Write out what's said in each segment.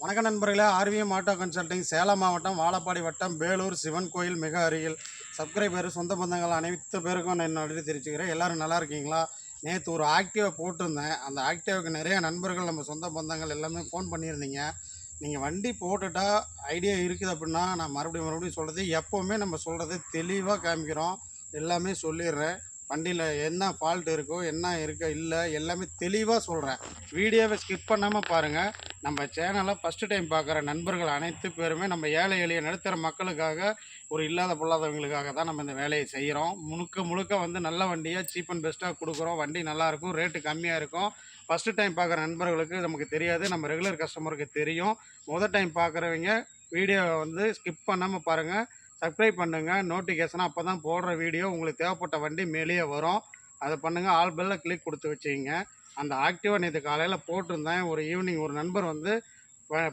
வணக்க நண்பர்களே, ORVM auto consulting Salem மாவட்டம் வாழப்பாடி வட்டம் வேலூர் சிவன் கோயில் மிக அருகில். சப்ஸ்கிரைபர் சொந்த பந்தங்கள் அனைத்து பேருக்கும் நான் நன்றி தெரிவிச்சுக்கிறேன். எல்லோரும் நல்லா இருக்கீங்களா? நேற்று ஒரு ஆக்டிவா போட்டிருந்தேன். அந்த ஆக்டிவாவுக்கு நிறைய நண்பர்கள் நம்ம சொந்த பந்தங்கள் எல்லாமே ஃபோன் பண்ணியிருந்தீங்க. நீங்கள் வண்டி போட்டுட்டா ஐடியா இருக்குது அப்படின்னா நான் மறுபடியும் சொல்கிறது, எப்போவுமே நம்ம சொல்கிறது தெளிவாக காமிக்கிறோம். எல்லாமே சொல்லிடுறேன். வண்டியில் என்ன ஃபால்ட் இருக்கோ என்ன இருக்கோ இல்லை எல்லாமே தெளிவாக சொல்கிறேன். வீடியோவை ஸ்கிப் பண்ணாமல் பாருங்கள். நம்ம சேனலை ஃபஸ்ட்டு டைம் பார்க்குற நண்பர்கள் அனைத்து பேருமே நம்ம ஏழை எளிய நடுத்தர மக்களுக்காக, ஒரு இல்லாத பொல்லாதவங்களுக்காக தான் நம்ம இந்த வேலையை செய்கிறோம். முழுக்க வந்து நல்ல வண்டியாக சீப் அண்ட் பெஸ்ட்டாக கொடுக்குறோம். வண்டி நல்லாயிருக்கும், ரேட்டு கம்மியாக இருக்கும். ஃபஸ்ட்டு டைம் பார்க்குற நண்பர்களுக்கு நமக்கு தெரியாது, நம்ம ரெகுலர் கஸ்டமருக்கு தெரியும். டைம் பார்க்குறவங்க வீடியோவை வந்து ஸ்கிப் பண்ணாமல் பாருங்கள். சப்ஸ்கிரைப் பண்ணுங்கள். நோட்டிஃபிகேஷனாக அப்போ தான் போடுற வீடியோ உங்களுக்கு தேவைப்பட்ட வண்டி மேலேயே வரும். அதை பண்ணுங்கள். ஆல் பெல்ல கிளிக் கொடுத்து வச்சுக்கிங்க. அந்த ஆக்டிவா நேற்று காலையில் போட்டிருந்தேன். ஒரு ஈவினிங் ஒரு நண்பர் வந்து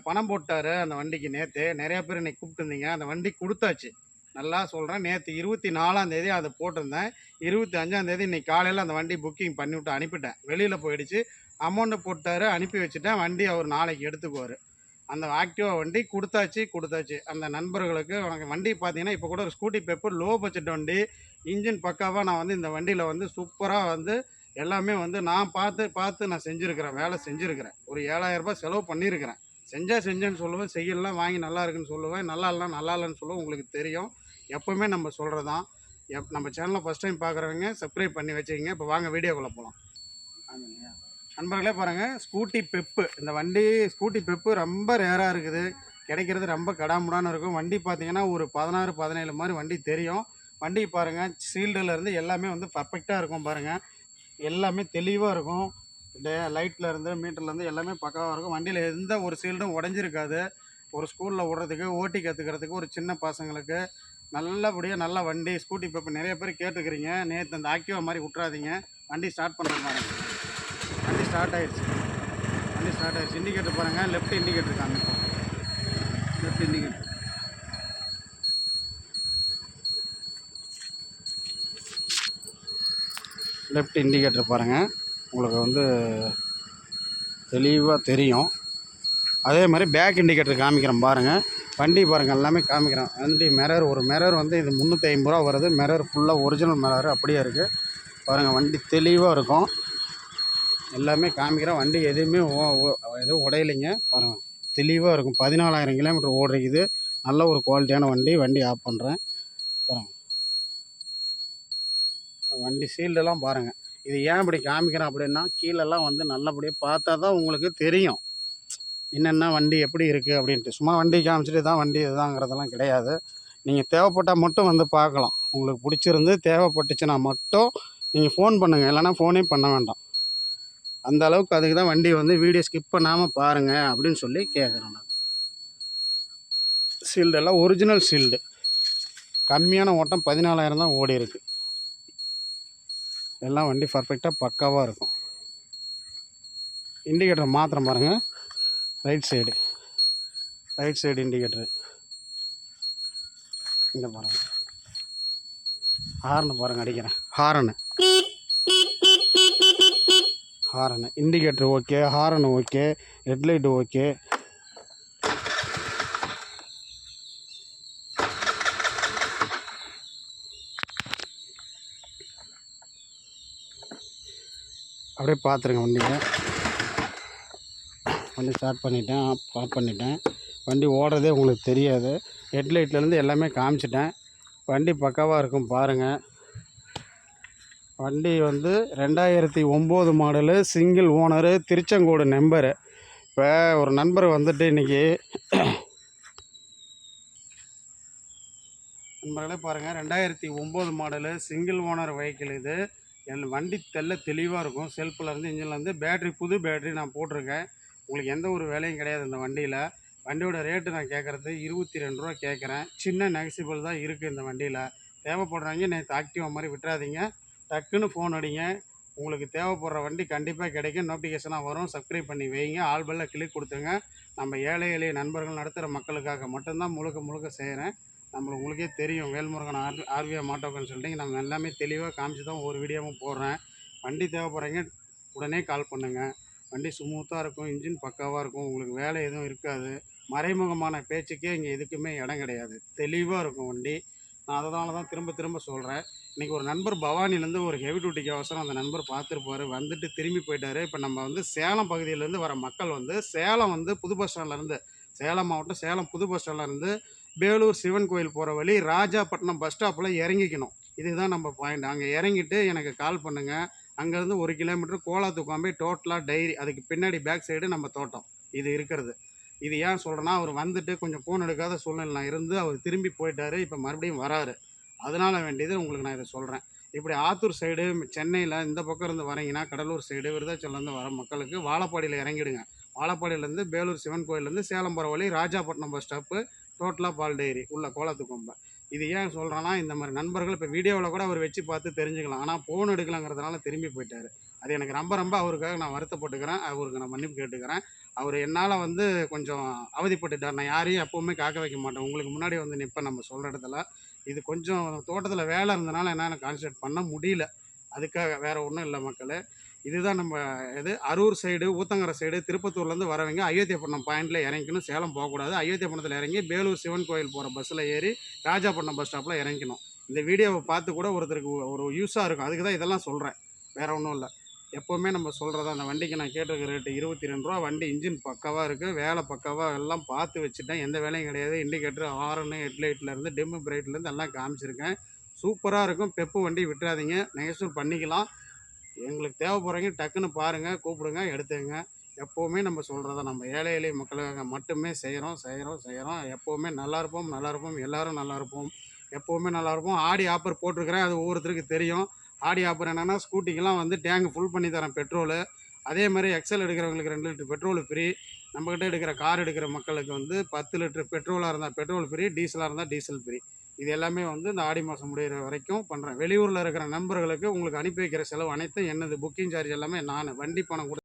பணம் போட்டார் அந்த வண்டிக்கு. நேற்று நிறையா பேர் இன்றைக்கி கூப்பிட்டுருந்தீங்க. அந்த வண்டி கொடுத்தாச்சு. நல்லா சொல்கிறேன். நேற்று 24ஆந்தேதி அதை போட்டிருந்தேன். 25ஆந்தேதி இன்றைக்கி காலையில் அந்த வண்டி புக்கிங் பண்ணிவிட்டு அனுப்பிட்டேன். வெளியில் போயிடுச்சு. அமௌண்ட்டு போட்டார், அனுப்பி வச்சுட்டேன். வண்டி அவர் நாளைக்கு எடுத்துக்குவார். அந்த ஆக்டிவா வண்டி கொடுத்தாச்சு. அந்த நண்பர்களுக்கு வண்டி பார்த்தீங்கன்னா இப்போ கூட ஒரு ஸ்கூட்டி பெப்பர் லோ பட்ஜெட் வண்டி, இன்ஜின் பக்காவாக நான் வந்து இந்த வண்டியில் வந்து சூப்பராக வந்து எல்லாமே வந்து நான் பார்த்து நான் செஞ்சுருக்கிறேன். வேலை செஞ்சுருக்கிறேன். ஒரு 7000 செலவு பண்ணியிருக்கிறேன். செஞ்சேன்னு சொல்லுவேன், செய்யலாம் வாங்கி நல்லா இருக்குன்னு சொல்லுவேன், நல்லா இல்லைன்னு சொல்லுவேன். உங்களுக்கு தெரியும். எப்போவுமே நம்ம சொல்கிறது தான். நம்ம சேனலை ஃபஸ்ட் டைம் பார்க்குறவங்க சப்ஸ்கிரைப் பண்ணி வச்சுக்கிங்க. இப்போ வாங்க வீடியோக்குள்ளே போகலாம். ஆமாங்க நண்பர்களே, பாருங்கள். ஸ்கூட்டி பெப்பு, இந்த வண்டி ஸ்கூட்டி பெப்பு ரொம்ப ரேராக இருக்குது. கிடைக்கிறது ரொம்ப கடாமுடான்னு இருக்கும். வண்டி பார்த்தீங்கன்னா ஒரு 16, 17 மாதிரி வண்டி தெரியும். வண்டி பாருங்கள், சீல்டுலேருந்து எல்லாமே வந்து பர்ஃபெக்டாக இருக்கும். பாருங்கள், எல்லாமே தெளிவாக இருக்கும். லைட்லேருந்து மீட்டர்லேருந்து எல்லாமே பக்காவாக இருக்கும். வண்டியில் எந்த ஒரு சீல்டும் உடஞ்சிருக்காது. ஒரு ஸ்கூலில் விடுறதுக்கு, ஓட்டி கற்றுக்கிறதுக்கு, ஒரு சின்ன பசங்களுக்கு நல்லபடியாக நல்ல வண்டி. ஸ்கூட்டி பெப்பு நிறைய பேர் கேட்டுக்கிறீங்க. நேற்று அந்த ஆக்டிவா மாதிரி விட்றாதீங்க. வண்டி ஸ்டார்ட் பண்ணுற மாதிரி வண்டி ஸ்டார்ட் ஆகிடுச்சு. இண்டிகேட்டர் பாருங்கள். லெஃப்ட் இண்டிகேட்டர் காமிப்போம். லெஃப்ட் இண்டிகேட்டர் பாருங்கள். உங்களுக்கு வந்து தெளிவாக தெரியும். அதே மாதிரி பேக் இண்டிகேட்டர் காமிக்கிறேன் பாருங்கள். வண்டி பாருங்கள், எல்லாமே காமிக்கிறேன். வண்டி ஒரு மிரர் வந்து இது 350 ரூபா வருது. மிரர் ஃபுல்லாக ஒரிஜினல் மிரர் அப்படியே இருக்குது பாருங்கள். வண்டி தெளிவாக இருக்கும். எல்லாமே காமிக்கிறேன். வண்டி எதுவுமே எதுவும் உடையலைங்க. பாருங்கள், தெளிவாக இருக்கும். 14,000 கிலோமீட்டர் ஓடுறது. நல்ல ஒரு குவாலிட்டியான வண்டி ஆஃப் பண்ணுறேன் பாருங்கள். வண்டி சீல்டெல்லாம் பாருங்கள். இது ஏன் இப்படி காமிக்கிறேன் அப்படின்னா, கீழெல்லாம் வந்து நல்லபடியாக பார்த்தா தான் உங்களுக்கு தெரியும் என்னென்ன வண்டி எப்படி இருக்குது அப்படின்ட்டு. சும்மா வண்டி காமிச்சிட்டு தான் வண்டி இதுதாங்கிறதெல்லாம் கிடையாது. நீங்கள் தேவைப்பட்டால் மட்டும் வந்து பார்க்கலாம். உங்களுக்கு பிடிச்சிருந்து தேவைப்பட்டுச்சுன்னா மட்டும் நீங்கள் ஃபோன் பண்ணுங்கள், இல்லைனா ஃபோனே பண்ண வேண்டாம். அந்த அளவுக்கு அதுக்கு தான் வண்டி வந்து வீடியோ ஸ்கிப் பண்ணாமல் பாருங்கள் அப்படின்னு சொல்லி கேட்குறேன் நான். சீல்டெல்லாம் ஒரிஜினல் சீல்டு. கம்மியான ஓட்டம் 14,000 தான் ஓடி இருக்குது. எல்லாம் வண்டி பர்ஃபெக்டாக பக்காவாக இருக்கும். இண்டிகேட்டர் மாத்திரம் பாருங்கள். ரைட் சைடு இண்டிகேட்டரு இங்கே பாருங்கள். ஹார்னு பாருங்கள், அடிக்கிறேன். Horn indicator okay, horn okay, headlight okay. அப்படியே பார்த்துருங்க. வண்டி ஸ்டார்ட் பண்ணிட்டேன், ஆஃப் பண்ணிட்டேன். வண்டி ஓடுறதே உங்களுக்கு தெரியாது. ஹெட்லைட்லேருந்து எல்லாமே காமிச்சிட்டேன். வண்டி பக்காவாக இருக்கும் பாருங்கள். வண்டி வந்து 2009 model, single owner, Tiruchengode number. இப்போ ஒரு நண்பர் வந்துட்டு இன்றைக்கி நண்பர்களே பாருங்கள், 2009 மாடலு சிங்கிள் ஓனர் வெஹிக்கிள் இது. வண்டி தெளிவாக இருக்கும். செல்ஃபிலேருந்து இன்ஜின்லேருந்து புது பேட்ரி நான் போட்டிருக்கேன். உங்களுக்கு எந்த ஒரு வேலையும் கிடையாது இந்த வண்டியில். வண்டியோட ரேட்டு நான் கேட்குறது 22 ரூபா கேட்குறேன். சின்ன நெகசிபிள் தான் இருக்குது இந்த வண்டியில். தேவைப்படுறவங்க நேற்று ஆக்டிவா மாதிரி விட்டுறாதீங்க. டக்குன்னு ஃபோன் அடிங்க. உங்களுக்கு தேவைப்படுற வண்டி கண்டிப்பாக கிடைக்கும். நோட்டிஃபிகேஷனாக வரும். சப்ஸ்கிரைப் பண்ணி வைங்க. ஆல் பெல்ல கிளிக் கொடுத்துங்க. நம்ம ஏழை எளிய நண்பர்கள் நடத்துகிற மக்களுக்காக மட்டும்தான் முழுக்க செய்கிறேன். உங்களுக்கே தெரியும், வேல்முருகன் ஆர்விஎம் ஆட்டோ கன்சல்டிங். நம்ம எல்லாமே தெளிவாக காமிச்சு தான் ஒரு வீடியோவும் போடுறேன். வண்டி தேவைப்படுறீங்க உடனே கால் பண்ணுங்கள். வண்டி ஸ்மூத்தாக இருக்கும், இன்ஜின் பக்காவாக இருக்கும், உங்களுக்கு வேலை எதுவும் இருக்காது. மறைமுகமான பேச்சுக்கே இங்கே எதுக்குமே இடம் கிடையாது. தெளிவாக இருக்கும் வண்டி. நான் அதனால தான் திரும்ப திரும்ப சொல்கிறேன். இன்றைக்கி ஒரு நண்பர் பவானிலேருந்து ஒரு ஹெவி டியூட்டிக்கு அவசரம் அந்த நண்பர் பார்த்துருப்பாரு, வந்துட்டு திரும்பி போயிட்டாரு. இப்போ நம்ம வந்து சேலம் பகுதியிலேருந்து வர மக்கள் வந்து சேலம் வந்து புது பஸ் ஸ்டாண்ட்லேருந்து, சேலம் மாவட்டம் சேலம் புது பஸ் ஸ்டாண்ட்லேருந்து பேலூர் சிவன் கோயில் போகிற வழி ராஜாப்பட்டினம் பஸ் ஸ்டாப்பில் இறங்கிக்கணும். இதுதான் நம்ம பாயிண்ட். அங்கே இறங்கிட்டு எனக்கு கால் பண்ணுங்கள். அங்கேருந்து 1 கிலோமீட்டர் கோலாத்துக்கும்பே டோட்டலாக டைரி, அதுக்கு பின்னாடி பேக் சைடு நம்ம தோட்டம் இது இருக்கிறது. இது ஏன் சொல்கிறேன்னா, அவர் வந்துட்டு கொஞ்சம் ஃபோன் எடுக்காத சூழ்நிலை இருந்து அவர் திரும்பி போயிட்டாரு. இப்போ மறுபடியும் வராரு. அதனால வேண்டியது உங்களுக்கு நான் இதை சொல்கிறேன். இப்படி ஆத்தூர் சைடு சென்னையில் இந்த பக்கம் இருந்து வரீங்கன்னா, கடலூர் சைடு விருதாச்சலம்லேருந்து வர மக்களுக்கு வாழப்பாடியில் இறங்கிடுங்க. வாழப்பாடியிலேருந்து பேலூர் சிவன் கோயிலேருந்து சேலம் போகிற வழி ராஜாப்பட்டினம் பஸ் ஸ்டாப்பு, டோட்டலாக பால் டைரி உள்ள கோலாத்துக்கொம்பை. இது ஏன் சொல்கிறேன்னா, இந்த மாதிரி நண்பர்கள் இப்போ வீடியோவில் கூட அவர் வச்சு பார்த்து தெரிஞ்சுக்கலாம். ஆனால் ஃபோன் எடுக்கலங்கிறதுனால திரும்பி போயிட்டார். அது எனக்கு ரொம்ப ரொம்ப அவருக்காக நான் வருத்தப்பட்டுக்கிறேன். அவருக்கு நான் மன்னிப்பு கேட்டுக்கிறேன். அவர் என்னால் வந்து கொஞ்சம் அவதிப்பட்டுட்டார். நான் யாரையும் எப்போவுமே காக்க வைக்க மாட்டேன். உங்களுக்கு முன்னாடி வந்து நிற்பேன் நம்ம சொல்கிற இடத்துல. இது கொஞ்சம் தோட்டத்தில் வேலை இருந்தனால என்னால் கான்சன்ட்ரேட் பண்ண முடியல. அதுக்காக வேறு ஒன்றும் இல்லை மக்களே. இதுதான் நம்ம அரூர் சைடு, ஊத்தங்கரை சைடு, திருப்பத்தூர்லேருந்து வரவங்க அயோத்தியாப்பட்டினம் பாயிண்டில் இறங்கிக்கணும். சேலம் போகக்கூடாது. அயோத்தியாப்பட்டினத்தில் இறங்கி பேலூர் சிவன் கோயில் போகிற பஸ்ஸில் ஏறி ராஜாப்பட்டினம் பஸ் ஸ்டாப்பில் இறங்கிக்கணும். இந்த வீடியோவை பார்த்து கூட ஒருத்தருக்கு ஒரு யூஸாக இருக்கும். அதுக்கு தான் இதெல்லாம் சொல்கிறேன். வேறு ஒன்றும் இல்லை. எப்போவுமே நம்ம சொல்கிறதா, அந்த வண்டிக்கு நான் கேட்டிருக்க ரேட்டு ரூ. 22. வண்டி இன்ஜின் பக்காவாக இருக்குது, வேலை பக்காவாக எல்லாம் பார்த்து வச்சுட்டேன். எந்த வேலையும் கிடையாது. இண்டிகேட்டர், ஹாரனு, ஹெட்லைட்லேருந்து டிம்மு பிரைட்லேருந்து எல்லாம் காமிச்சிருக்கேன். சூப்பராக இருக்கும். பெப்பு வண்டி விட்டுறாதீங்க. நெகோஷியேட் பண்ணிக்கலாம். எங்களுக்கு தேவைப்படுறவங்க டக்குன்னு பாருங்கள், கூப்பிடுங்க, எடுத்துங்க. எப்போவுமே நம்ம சொல்கிறத நம்ம ஏழை எளிய மக்களுக்காக மட்டுமே செய்கிறோம். எப்போவுமே நல்லா இருப்போம், எல்லோரும் நல்லா இருப்போம். எப்போவுமே நல்லாயிருப்போம். ஆடி ஆஃபர் போட்டிருக்கிறேன். அது ஒவ்வொருத்தருக்கு தெரியும். ஆடி ஆஃபர் என்னென்னா, ஸ்கூட்டிக்கெல்லாம் வந்து டேங்க் ஃபுல் பண்ணி தரேன் பெட்ரோலு. அதே மாதிரி எக்ஸல் எடுக்கிறவங்களுக்கு 2 லிட்டர் பெட்ரோல் ஃப்ரீ. நம்மக்கிட்ட எடுக்கிற கார் எடுக்கிற மக்களுக்கு வந்து 10 லிட்டர் பெட்ரோலாக இருந்தால் பெட்ரோல் ஃப்ரீ, டீசலாக இருந்தால் டீசல் ஃப்ரீ. இது எல்லாமே வந்து இந்த ஆடி மாதம் முடிகிற வரைக்கும் பண்ணுறேன். வெளியூரில் இருக்கிற நண்பர்களுக்கு உங்களுக்கு அனுப்பி வைக்கிற செலவு அனைத்தும் என்னது. புக்கிங் சார்ஜ் எல்லாமே நான். வண்டி பணம் கூட